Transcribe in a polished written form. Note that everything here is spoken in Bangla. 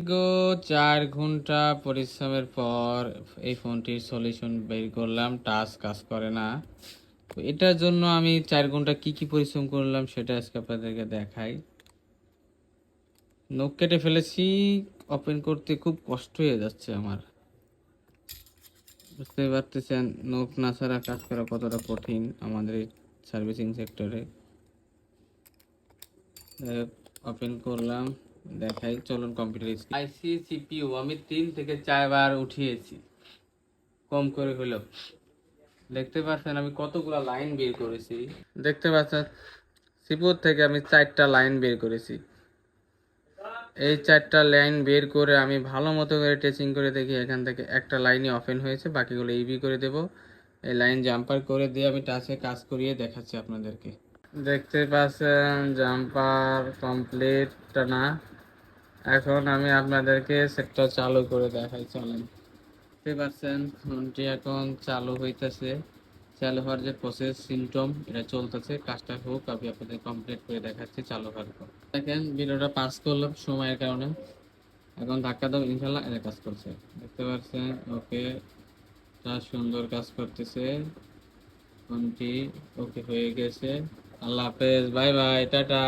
দীর্ঘ 4 ঘন্টা পরিশ্রমের পর এই ফোনটির সলিউশন বের করলাম। টাচ কাজ করে না। তো এটার জন্য আমি 4 ঘন্টা কি পরিশ্রম করলাম সেটা আজকে আপনাদেরকে দেখাই। নখ কেটে ফেলেছি, ওপেন করতে খুব কষ্ট হয়ে যাচ্ছে আমার। বুঝতেই পারতেছেন নখ না ছাড়া কাজ করা কতটা কঠিন আমাদের এই সার্ভিসিং সেক্টরে। ওপেন করলাম, দেখাই, চলুন কম্পিউটার আইসি সিপিইউ আমি 3 থেকে 4 বার উঠিয়েছি, কম করে হলো। দেখতে পাচ্ছেন আমি কতগুলা লাইন বের করেছি। দেখতে পাচ্ছেন সিপিইউ থেকে আমি 4টা লাইন বের করেছি। এই 4টা লাইন বের করে আমি ভালো মতো করে টেচিং করে দেখি এখান থেকে একটা লাইনই ওপেন হয়েছে, বাকিগুলো ইভি করে দেব। এই লাইন জাম্পার করে দিয়ে আমি টাচে কাজ করিয়ে দেখাচ্ছি আপনাদেরকে। দেখতে পাচ্ছেন জাম্পার কমপ্লিট না। এখন আমি আপনাদেরকে সেটটা চালু করে দেখাই, চলেন। দেখতে পাচ্ছেন ফোনটি এখন চালু হইতেছে। চালু হওয়ার যে প্রসেস সিমটম এটা চলতেছে, কাজটা হোক আমি আপনাদের কমপ্লিট করে দেখাচ্ছি চালু হওয়ার পর। দেখেন ভিডিওটা পাস করলাম সময়ের কারণে। এখন ধাক্কা দাও, ইনশাল্লাহ এটা কাজ করছে। দেখতে পাচ্ছেন ওকে, সুন্দর কাজ করতেছে ফোনটি। ওকে হয়ে গেছে। আল্লাহ হাফেজ, বাই বাই, টাটা।